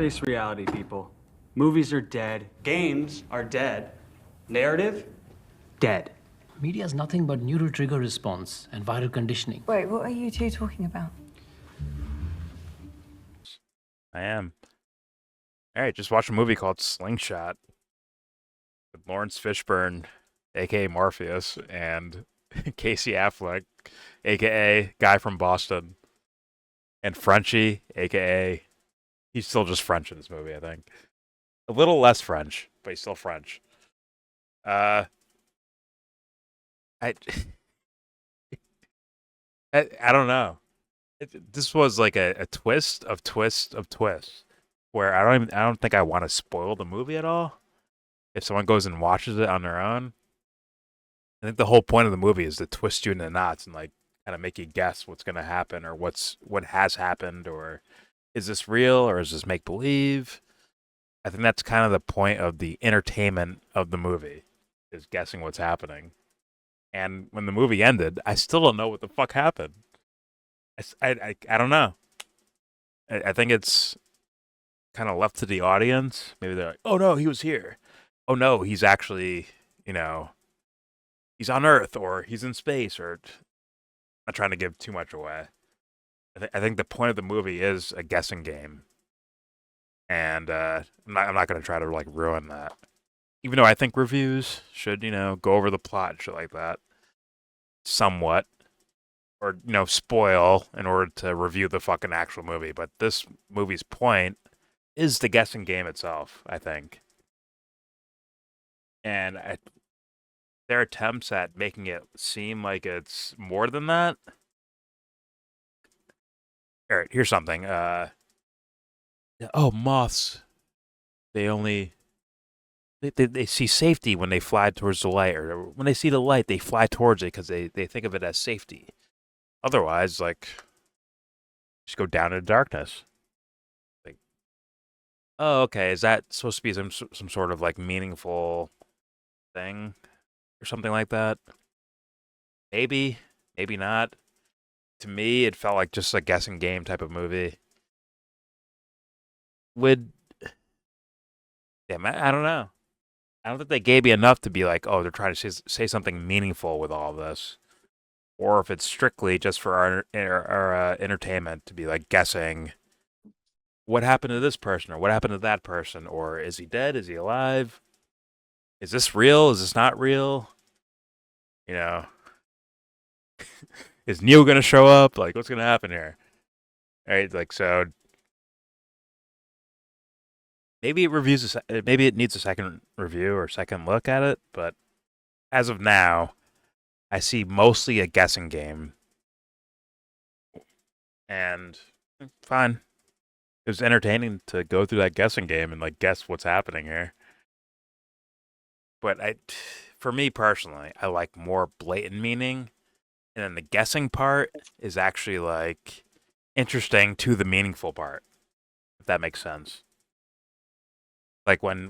Face reality, people. Movies are dead. Games are dead. Narrative? Dead. Media is nothing but neural trigger response and viral conditioning. Wait, what are you two talking about? I am. All right, just watched a movie called Slingshot with Lawrence Fishburne, aka Morpheus, and Casey Affleck, aka Guy from Boston, and Frenchie, aka he's still just French in this movie, I think. A little less French, but he's still French. Uh, I, I don't know. This was like a twist of twist of twists, where I don't think I want to spoil the movie at all. If someone goes and watches it on their own, I think the whole point of the movie is to twist you into knots and like kind of make you guess what's going to happen or what has happened, or is this real or is this make believe? I think that's kind of the point of the entertainment of the movie, is guessing what's happening. And when the movie ended, I still don't know what the fuck happened. I don't know. I think it's kind of left to the audience. Maybe they're like, oh no, he was here. Oh no, he's actually, he's on Earth or he's in space, or I'm not trying to give too much away. I think the point of the movie is a guessing game. And I'm not going to try to like ruin that. Even though I think reviews should, go over the plot and shit like that somewhat, or spoil in order to review the fucking actual movie. But this movie's point is the guessing game itself, I think. And their attempts at making it seem like it's more than that. All right, here's something. Moths. They only they see safety when they fly towards the light, or when they see the light, they fly towards it because they think of it as safety. Otherwise, like, just go down into darkness. Like, oh, okay, is that supposed to be some sort of like meaningful thing or something like that? Maybe, maybe not. To me, it felt like just a guessing game type of movie. Would Damn, I don't know. I don't think they gave me enough to be like, oh, they're trying to say something meaningful with all of this, or if it's strictly just for our entertainment to be like guessing what happened to this person or what happened to that person, or is he dead? Is he alive? Is this real? Is this not real? You know, is Neil gonna show up? Like, what's gonna happen here? All right, like so. Maybe it needs a second review or second look at it, but as of now, I see mostly a guessing game, and fine. It was entertaining to go through that guessing game and like guess what's happening here. But for me personally, I like more blatant meaning, and then the guessing part is actually like interesting to the meaningful part, if that makes sense. Like when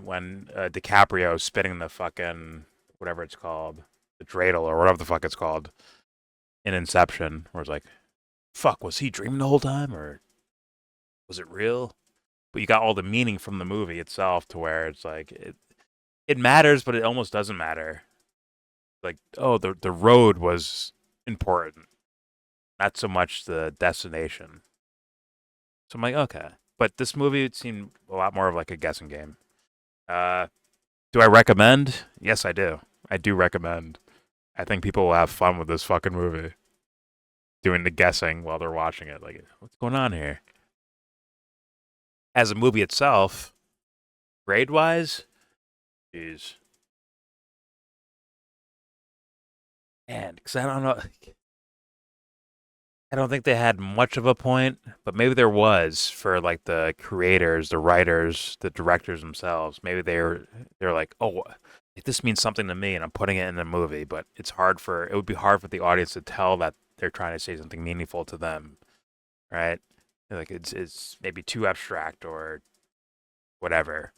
DiCaprio is spinning the fucking whatever it's called, the dreidel or whatever the fuck it's called in Inception, where it's like, fuck, was he dreaming the whole time or was it real? But you got all the meaning from the movie itself to where it's like it matters, but it almost doesn't matter. Like, oh, the road was important, not so much the destination. So I'm like, okay. But this movie it seemed a lot more of like a guessing game. Uh, do I recommend? Yes, I do. I do recommend. I think people will have fun with this fucking movie, doing the guessing while they're watching it. Like, what's going on here? As a movie itself, grade wise, jeez, man, because I don't know. I don't think they had much of a point, but maybe there was for like the creators, the writers, the directors themselves. Maybe they're like, oh, this means something to me, and I'm putting it in the movie. But it would be hard for the audience to tell that they're trying to say something meaningful to them, right? Like it's maybe too abstract or whatever.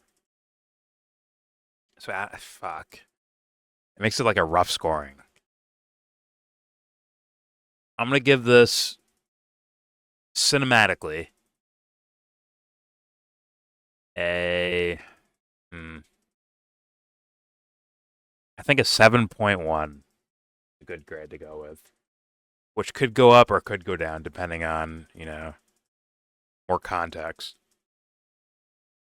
So fuck, it makes it like a rough scoring. I'm gonna give this cinematically a, hmm, I think a 7.1, a good grade to go with, which could go up or could go down depending on, more context.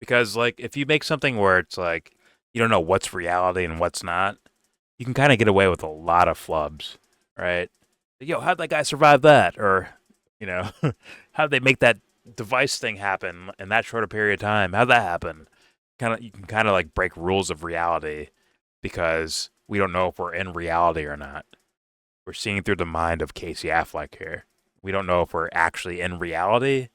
Because like if you make something where it's like you don't know what's reality and what's not, you can kind of get away with a lot of flubs, right? Yo, how'd that guy survive that? Or, you know, how'd they make that device thing happen in that short a period of time? How'd that happen? You can kind of like break rules of reality because we don't know if we're in reality or not. We're seeing through the mind of Casey Affleck here. We don't know if we're actually in reality.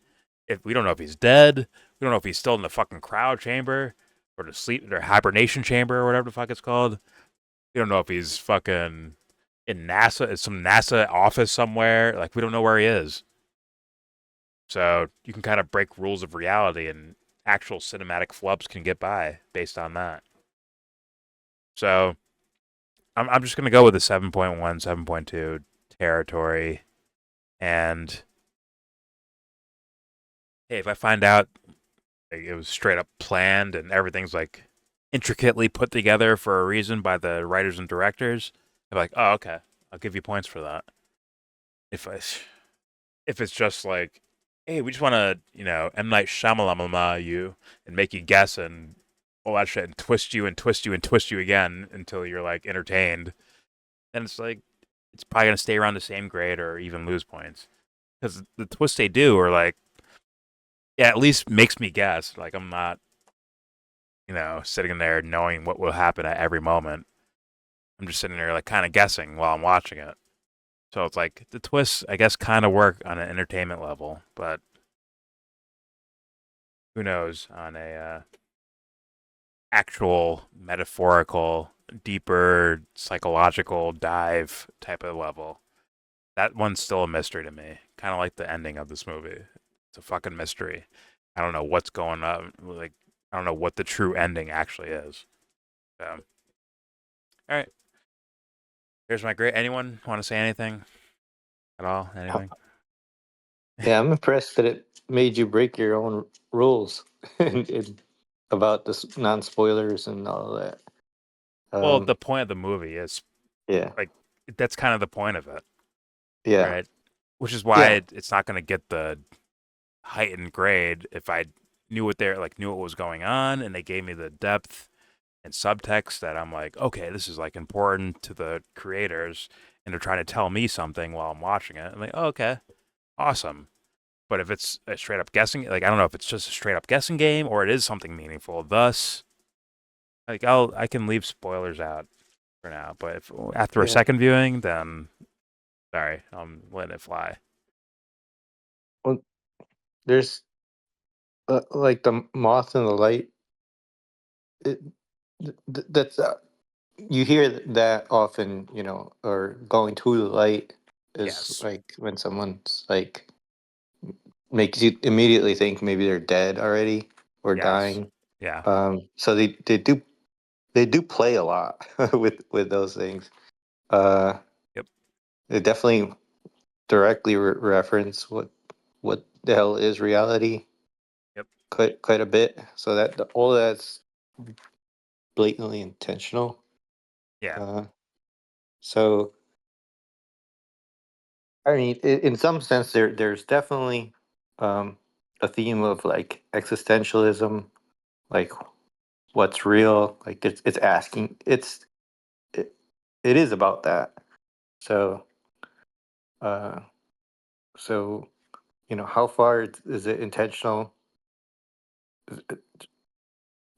If we don't know if he's dead, we don't know if he's still in the fucking cryo chamber or the sleep or hibernation chamber or whatever the fuck it's called. We don't know if he's fucking in NASA, some NASA office somewhere. Like we don't know where he is. So you can kind of break rules of reality, and actual cinematic flubs can get by based on that. So I'm just gonna go with a 7.1, 7.2 territory. And hey, if I find out like, it was straight up planned and everything's like intricately put together for a reason by the writers and directors, I'm like, oh okay, I'll give you points for that. If I if it's just like, hey, we just want to, M Night Shyamalan you and make you guess and all that shit and twist you and twist you and twist you again until you're like entertained, then it's like it's probably gonna stay around the same grade or even lose points because the twists they do are like, yeah, at least makes me guess. Like I'm not, sitting there knowing what will happen at every moment. I'm just sitting there like kind of guessing while I'm watching it. So it's like the twists, I guess, kind of work on an entertainment level, but who knows on a actual metaphorical, deeper psychological dive type of level. That one's still a mystery to me. Kind of like the ending of this movie. It's a fucking mystery. I don't know what's going on. Like, I don't know what the true ending actually is. So, all right. Here's my great. Anyone want to say anything at all? Uh, Anything? Yeah, I'm impressed that it made you break your own rules about this non-spoilers and all of that. Well, Um, the point of the movie is yeah, like that's kind of the point of it, yeah, right? Which is why yeah, it's not going to get the heightened grade if I knew what was going on and they gave me the depth and subtext that I'm like, okay, this is like important to the creators and they're trying to tell me something while I'm watching it. I'm like, oh, okay, awesome. But if it's a straight up guessing, like I don't know if it's just a straight up guessing game or it is something meaningful. Thus, like I can leave spoilers out for now. But if after a yeah. second viewing, then sorry, I'm letting it fly. Well, there's like the moth and the light. It, that's you hear that often, or going to the light is Yes, like when someone's like makes you immediately think maybe they're dead already or yes, dying. yeah, So they do play a lot with those things. Uh, yep, they definitely directly reference what the hell is reality yep, quite a bit. So that all that's blatantly intentional. yeah, Uh, so I mean, in some sense, there's definitely um, a theme of like existentialism, like what's real. Like it's asking it, it is about that. So uh, so how far is it intentional?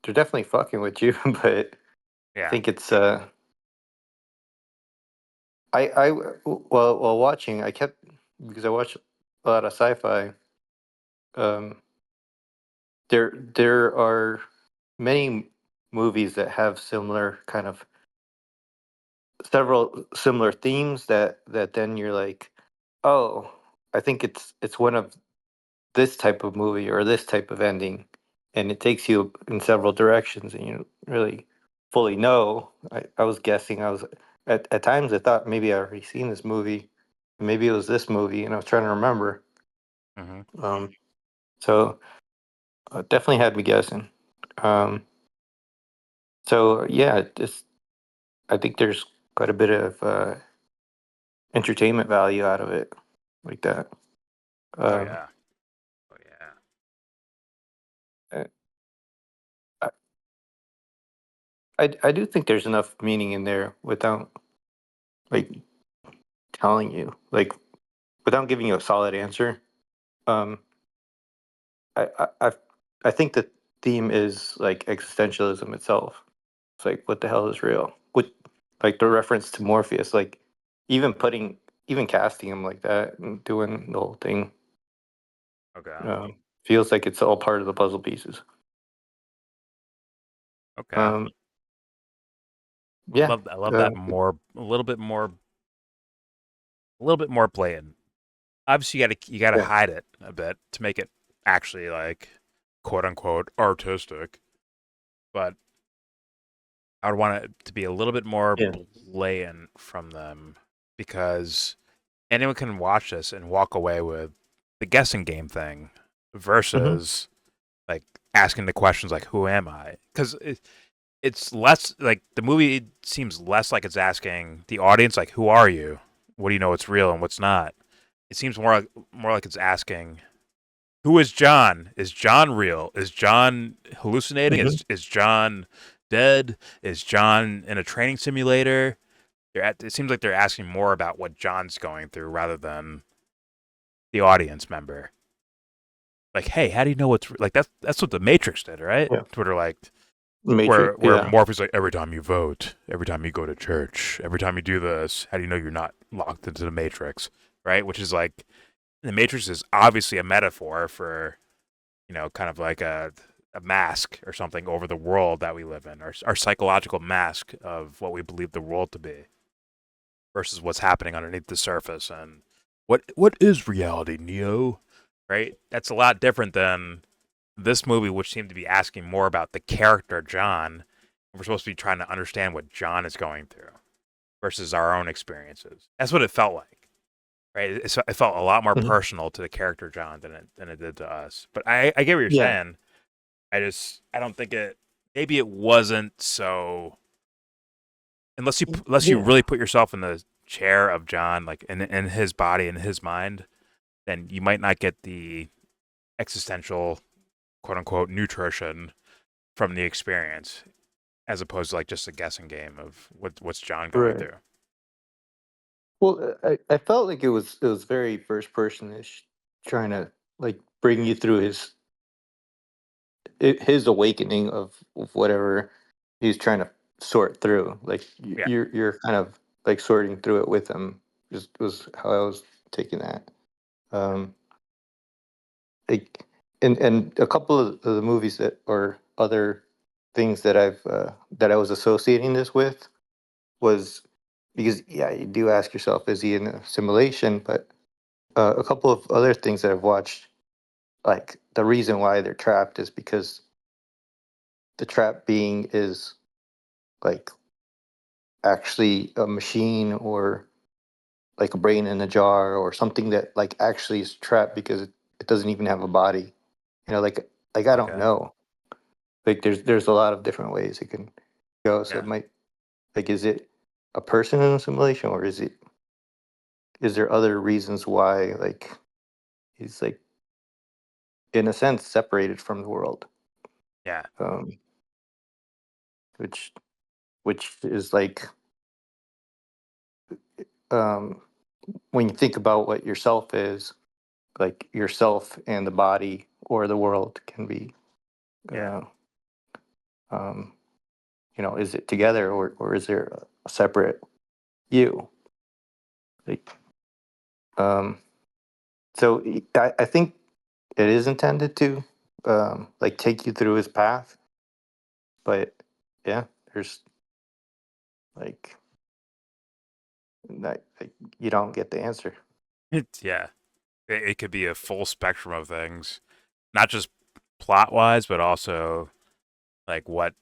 They're definitely fucking with you, but I yeah, think it's while watching I kept because I watch a lot of sci-fi. Um, there are many movies that have similar kind of several similar themes that then you're like, oh, I think it's one of this type of movie or this type of ending, and it takes you in several directions, and you don't really fully know. I was guessing. I was at times I thought maybe I already seen this movie, maybe it was this movie, and I was trying to remember. hmm Um, so definitely had me guessing. Um, so yeah, just I think there's quite a bit of entertainment value out of it, like that. Oh Um, yeah. Oh yeah. I, I I do think there's enough meaning in there without like telling you, like without giving you a solid answer. Um, I I I I think the theme is like existentialism itself. It's like what the hell is real? What like the reference to Morpheus, like even putting even casting him like that and doing the whole thing Okay. feels like it's all part of the puzzle pieces. Okay. Um, yeah, I love uh, that more a little bit more blatant. Obviously you gotta yeah, hide it a bit to make it actually like quote unquote artistic. But I would want it to be a little bit more yeah, blatant from them because anyone can watch this and walk away with the guessing game thing hmm versus like asking the questions like who am I? Because it's less like the movie seems less like it's asking the audience like who are you? What do you know what's real and what's not? It seems more like it's asking who is John? Is John real? Is John hallucinating? hmm Is John dead? Is John in a training simulator? It seems like they're asking more about what John's going through rather than the audience member. Like, hey, how do you know what's like? That's what the Matrix did, right? yeah. Twitter like Matrix, where yeah, Morpheus like every time you vote, every time you go to church, every time you do this, how do you know you're not locked into the Matrix, right? Which is like the Matrix is obviously a metaphor for kind of like a mask or something over the world that we live in, our psychological mask of what we believe the world to be versus what's happening underneath the surface and what is reality, Neo? Right? That's a lot different than this movie, which seemed to be asking more about the character John. We're supposed to be trying to understand what John is going through versus our own experiences. That's what it felt like, right? It felt a lot more hmm personal to the character John than it did to us. But I get what you're yeah, saying. I don't think it. Maybe it wasn't so unless you yeah, really put yourself in the chair of John, like in his body and his mind, then you might not get the existential quote unquote nutrition from the experience, as opposed to like just a guessing game of what's John going right. through. Well, I felt like it was very first personish, trying to like bring you through his awakening of whatever he's trying to sort through. Like Yeah, you're kind of like sorting through it with him. Just was how I was taking that. Um, like and a couple of the movies that or other things that I was associating this with was because yeah, you do ask yourself, is he in a simulation? But a couple of other things that I've watched, like the reason why they're trapped is because the trap being is like actually a machine or like a brain in a jar or something that like actually is trapped because it doesn't even have a body. Like I don't okay, know. Like there's a lot of different ways it can go. So yeah, it might like is it a person in a simulation or is there other reasons why like he's like in a sense separated from the world? yeah, Um which which is like um when you think about what yourself is, like yourself and the body or the world can be yeah, uh, um is it together or is there a separate you, like um I think it is intended to like take you through his path, but yeah, there's like like you don't get the answer. yeah. It could be a full spectrum of things, not just plot wise, but also like what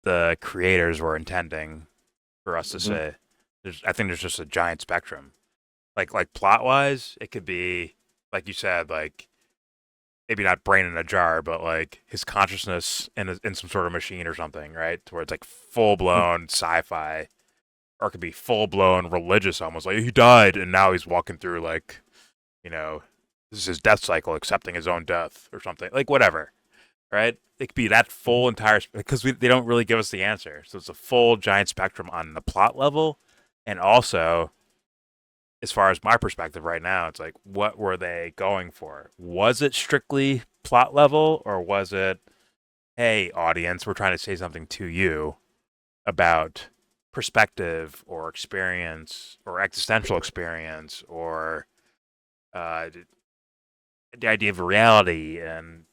the creators were intending for us to hmm say. I think there's just a giant spectrum. Like plot wise, it could be like you said, like maybe not brain in a jar, but like his consciousness in some sort of machine or something, right? To where it's like full blown sci-fi, or it could be full blown religious, almost like he died and now he's walking through like, you know, this is his death cycle, accepting his own death or something, like whatever, right? It could be that full entire because they don't really give us the answer, so it's a full giant spectrum on the plot level, and also as far as my perspective right now, it's like, what were they going for? Was it strictly plot level, or was it, hey, audience, we're trying to say something to you about perspective or experience or existential experience or the idea of reality and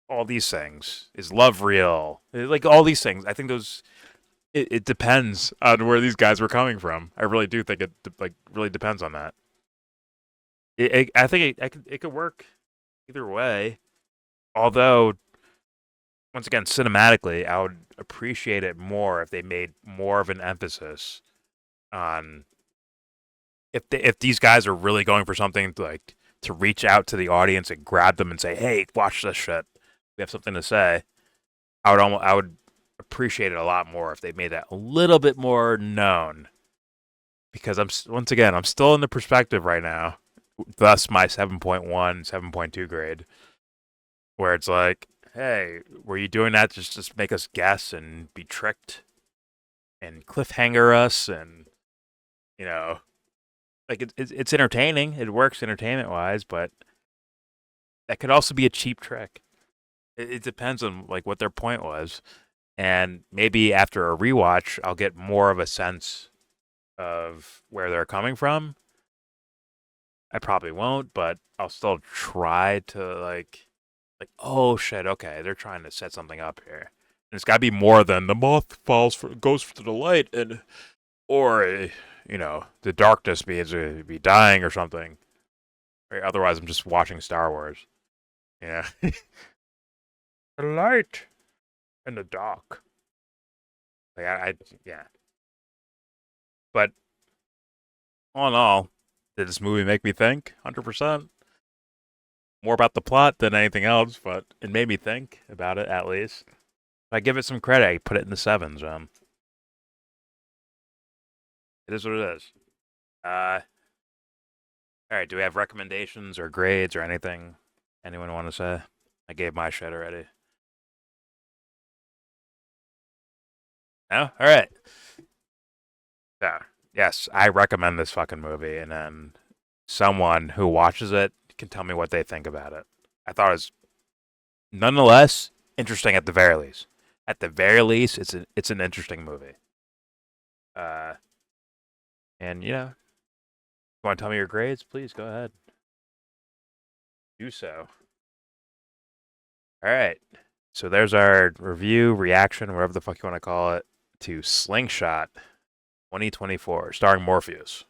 all these things? Is love real? Like all these things. I think those. It depends on where these guys were coming from. I really do think it like really depends on that. I think it could work either way. Although, once again, cinematically, I would appreciate it more if they made more of an emphasis on if these guys are really going for something to reach out to the audience and grab them and say, "Hey, watch this shit. We have something to say." I would appreciate it a lot more if they made that a little bit more known. Because once again, I'm still in the perspective right now. Thus my 7.1, 7.2 grade, where it's like, hey, were you doing that just make us guess and be tricked and cliffhanger us, and you know, like it's entertaining. It works entertainment wise, but that could also be a cheap trick. It depends on like what their point was, and maybe after a rewatch, I'll get more of a sense of where they're coming from. I probably won't, but I'll still try to oh shit, okay, they're trying to set something up here. And it's got to be more than the moth goes for the light, and or the darkness means be dying or something. Right? Otherwise, I'm just watching Star Wars. Yeah, the light and the dark. Like yeah. But all in all, did this movie make me think? 100%. More about the plot than anything else, but it made me think about it at least. If I give it some credit, I put it in the sevens. It is what it is. All right. Do we have recommendations or grades or anything? Anyone want to say? I gave my shit already. No. All right. Yeah. Yes, I recommend this fucking movie, and then someone who watches it can tell me what they think about it. I thought it was nonetheless interesting at the very least. At the very least, it's an interesting movie. Uh, and you want to tell me your grades? Please go ahead. Do so. All right. So there's our review, reaction, whatever the fuck you want to call it, to Slingshot 2024, starring Morpheus.